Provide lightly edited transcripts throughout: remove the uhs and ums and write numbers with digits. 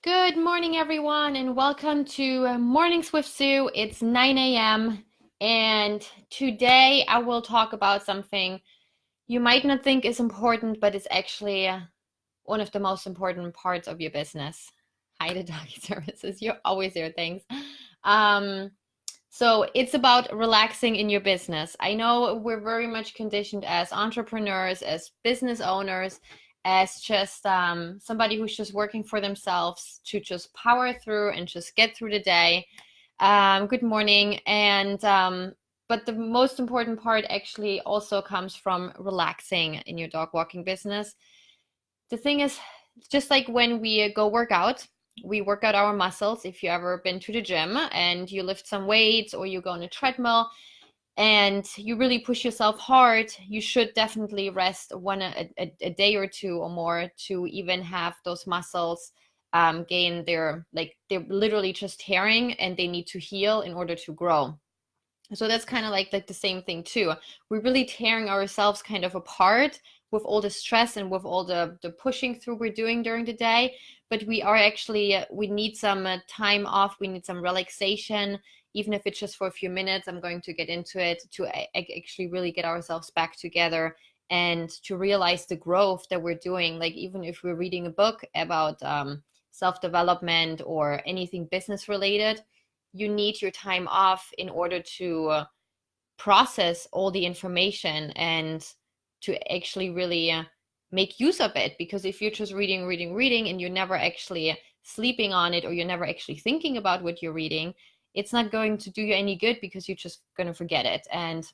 Good morning, everyone, and welcome to Mornings with Sue. It's 9 a.m. and today I will talk about something you might not think is important, but it's actually one of the most important parts of your business. Hi, the doggy services. You're always there. Thanks. Um, so it's about relaxing in your business. I know we're very much conditioned as entrepreneurs, as business owners, as just somebody who's just working for themselves to just power through and just get through the day. Good morning. But the most important part actually also comes from relaxing in your dog walking business. The thing is, just like when we go work out, we work out our muscles. If you ever been to the gym and you lift some weights or you go on a treadmill and you really push yourself hard, you should definitely rest a day or two or more to even have those muscles gain they're literally just tearing and they need to heal in order to grow. So that's kind of like the same thing too. We're really tearing ourselves kind of apart with all the stress and with all the pushing through we're doing during the day. But we are actually, we need some time off. We need some relaxation, even if it's just for a few minutes. I'm going to get into it to actually really get ourselves back together and to realize the growth that we're doing. Like even if we're reading a book about self-development or anything business related, you need your time off in order to process all the information and to actually really make use of it. Because if you're just reading, and you're never actually sleeping on it, or you're never actually thinking about what you're reading, it's not going to do you any good because you're just going to forget it. And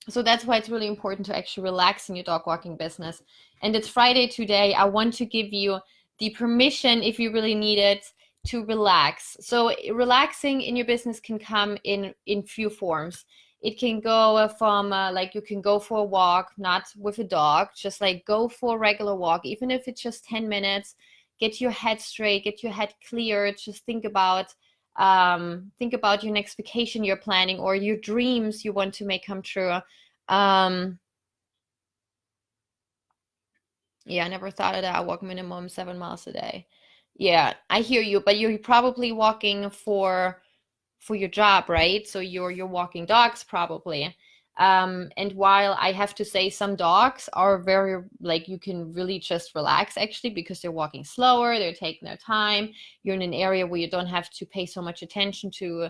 so that's why it's really important to actually relax in your dog walking business. And it's Friday today. I want to give you the permission, if you really need it, to relax. So relaxing in your business can come in few forms. It can go from like you can go for a walk, not with a dog, just like go for a regular walk, even if it's just 10 minutes. Get your head straight, get your head clear. Just think about your next vacation you're planning or your dreams you want to make come true. Yeah, I never thought of that. I walk minimum 7 miles a day. Yeah, I hear you, but you're probably walking for your job, right? So you're walking dogs probably. And while I have to say some dogs are very like you can really just relax actually because they're walking slower, they're taking their time. You're in an area where you don't have to pay so much attention to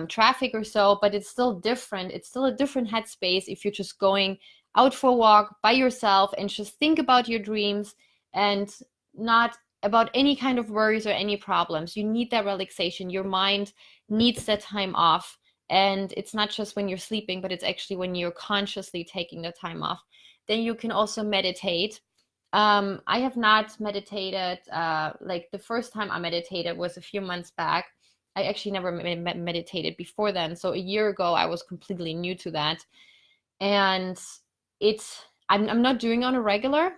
traffic or so, but it's still different. It's still a different headspace if you're just going out for a walk by yourself and just think about your dreams and not about any kind of worries or any problems. You need that relaxation. Your mind needs that time off. And it's not just when you're sleeping, but it's actually when you're consciously taking the time off. Then you can also meditate. I have not meditated. Like the first time I meditated was a few months back. I actually never meditated before then. So a year ago, I was completely new to that. And I'm not doing on a regular,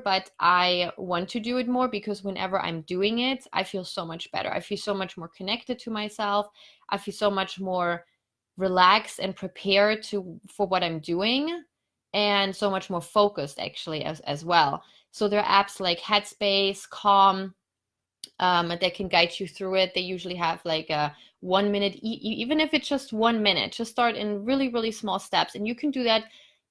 but I want to do it more because whenever I'm doing it, I feel so much better. I feel so much more connected to myself. I feel so much more relaxed and prepared for what I'm doing, and so much more focused actually as well. So there are apps like Headspace, Calm, that can guide you through it. They usually have like a 1 minute, even if it's just 1 minute, just start in really, really small steps. And you can do that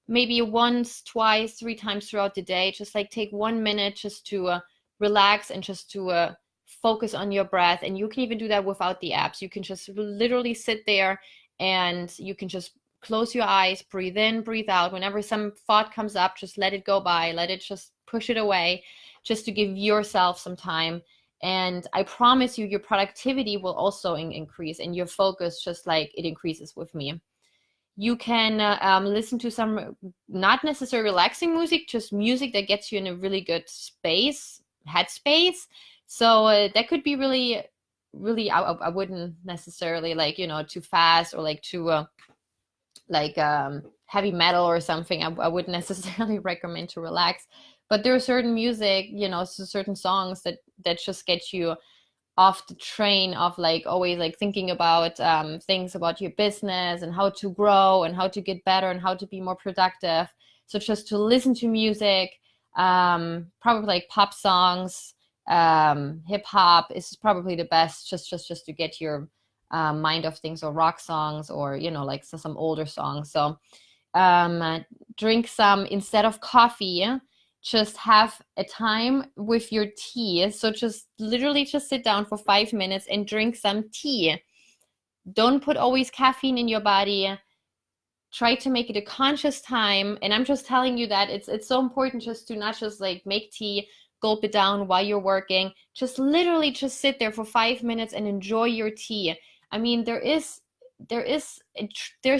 maybe once, twice, 3 times throughout the day. Just like take 1 minute just to relax and just to focus on your breath. And you can even do that without the apps. You can just literally sit there and you can just close your eyes, breathe in, breathe out. Whenever some thought comes up, just let it go by, let it just push it away, just to give yourself some time. And I promise you, your productivity will also increase and your focus, just like it increases with me. You can listen to some not necessarily relaxing music, just music that gets you in a really good headspace. So that could be really, really, I wouldn't necessarily like, too fast or like too heavy metal or something. I wouldn't necessarily recommend to relax. But there are certain music, certain songs that just get you off the train of like always like thinking about things about your business and how to grow and how to get better and how to be more productive. So just to listen to music, probably like pop songs, Hip hop is probably the best, just to get your mind off things, or rock songs, or like some older songs. So drink some, instead of coffee, just have a time with your tea. So just literally just sit down for 5 minutes and drink some tea. Don't put always caffeine in your body. Try to make it a conscious time. And I'm just telling you that it's so important just to not just like make tea, gulp it down while you're working. Just literally just sit there for 5 minutes and enjoy your tea. I mean, there's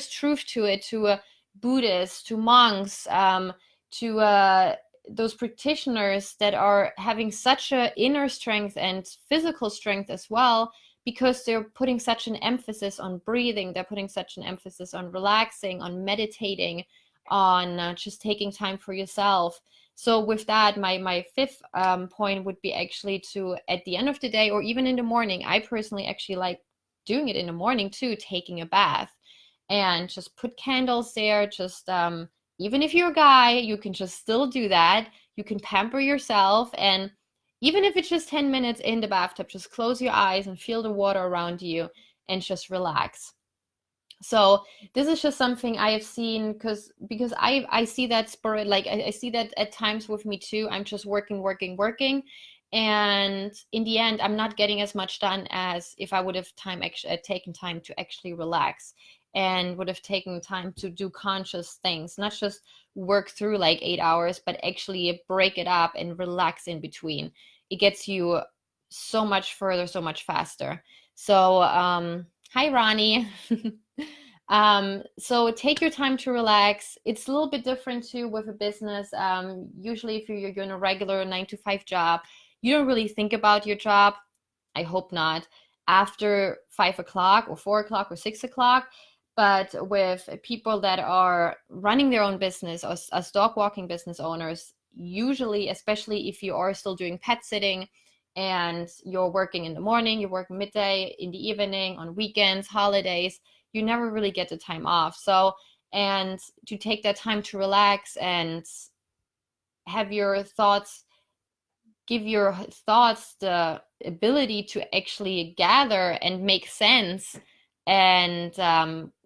truth to it, to Buddhists, to monks, to those practitioners that are having such a inner strength and physical strength as well, because they're putting such an emphasis on breathing. They're putting such an emphasis on relaxing, on meditating, on just taking time for yourself. So with that, my fifth point would be actually to, at the end of the day, or even in the morning, I personally actually like doing it in the morning too, taking a bath, and just put candles there. Just even if you're a guy, you can just still do that. You can pamper yourself, and even if it's just 10 minutes in the bathtub, just close your eyes and feel the water around you and just relax. So this is just something I have seen, because I see that spirit, like I see that at times with me too. I'm just working, and in the end, I'm not getting as much done as if I would have taken time to actually relax, and would have taken time to do conscious things, not just work through like 8 hours, but actually break it up and relax in between. It gets you so much further, so much faster. So hi Ronnie. So take your time to relax. It's a little bit different too with a business. Usually if you're in a regular 9 to 5 job, you don't really think about your job. I hope not after 5 o'clock or 4 o'clock or 6 o'clock. But with people that are running their own business, as dog walking business owners, usually, especially if you are still doing pet sitting and you're working in the morning, you're working midday, in the evening, on weekends, holidays, you never really get the time off. So, and to take that time to relax and have your thoughts, give your thoughts the ability to actually gather and make sense, and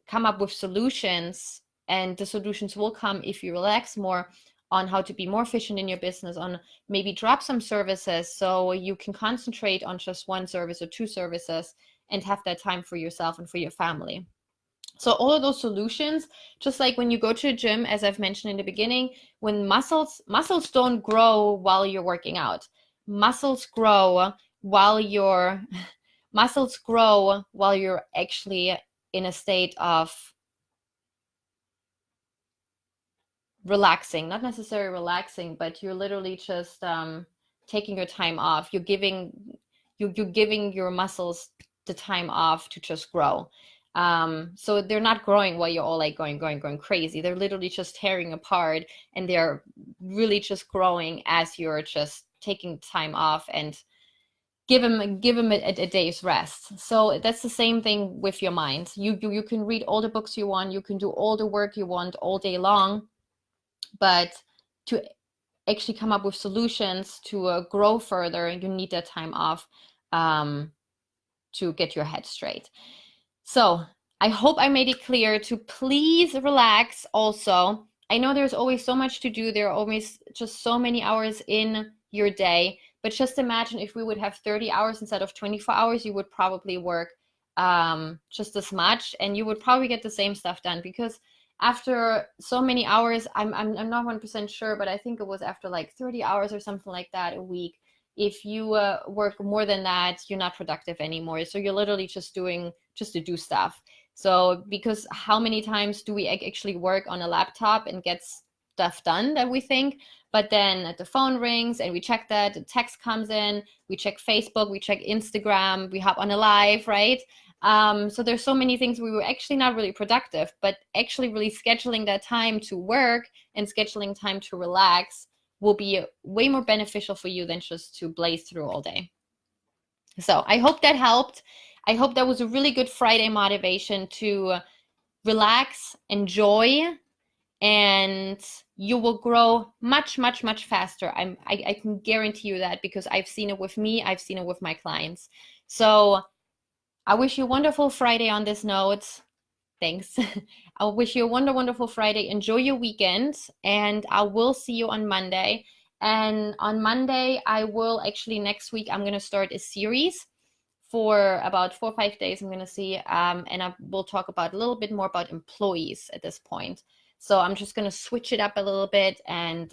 come up with solutions. And the solutions will come if you relax more, on how to be more efficient in your business, on maybe drop some services so you can concentrate on just one service or two services and have that time for yourself and for your family. So all of those solutions, just like when you go to a gym, as I've mentioned in the beginning, when muscles don't grow while you're working out. Muscles grow while you're actually in a state of relaxing, not necessarily relaxing, but you're literally just taking your time off. You're giving your muscles the time off to just grow. So they're not growing while you're all like going crazy. They're literally just tearing apart, and they're really just growing as you're just taking time off and give them a day's rest. So that's the same thing with your mind. You can read all the books you want, you can do all the work you want all day long, but to actually come up with solutions to grow further, you need that time off to get your head straight. So I hope I made it clear to please relax also. I know there's always so much to do. There are always just so many hours in your day, but just imagine if we would have 30 hours instead of 24 hours, you would probably work just as much, and you would probably get the same stuff done, because after so many hours, I'm not 100% sure, but I think it was after like 30 hours or something like that a week. If you work more than that, you're not productive anymore. So you're literally just doing just to do stuff. So because how many times do we actually work on a laptop and get stuff done that we think, but then the phone rings and we check that, the text comes in, we check Facebook, we check Instagram, we hop on a live, right? So there's so many things we were actually not really productive, but actually really scheduling that time to work and scheduling time to relax will be way more beneficial for you than just to blaze through all day. So I hope that helped. I hope that was a really good Friday motivation to relax, enjoy, and you will grow much, much, much faster. I can guarantee you that, because I've seen it with me, I've seen it with my clients. So I wish you a wonderful Friday on this note. Thanks. I wish you a wonderful Friday. Enjoy your weekend, and I will see you on Monday. And on Monday, I will actually, next week, I'm going to start a series for about 4 or 5 days. I'm going to see, and I will talk about a little bit more about employees at this point. So I'm just going to switch it up a little bit and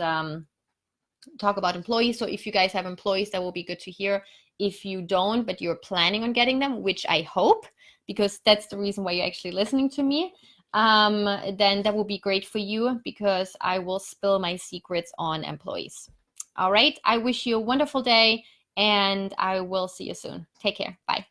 talk about employees. So if you guys have employees, that will be good to hear. If you don't, but you're planning on getting them, which I hope, because that's the reason why you're actually listening to me, then that will be great for you, because I will spill my secrets on employees. All right. I wish you a wonderful day, and I will see you soon. Take care. Bye.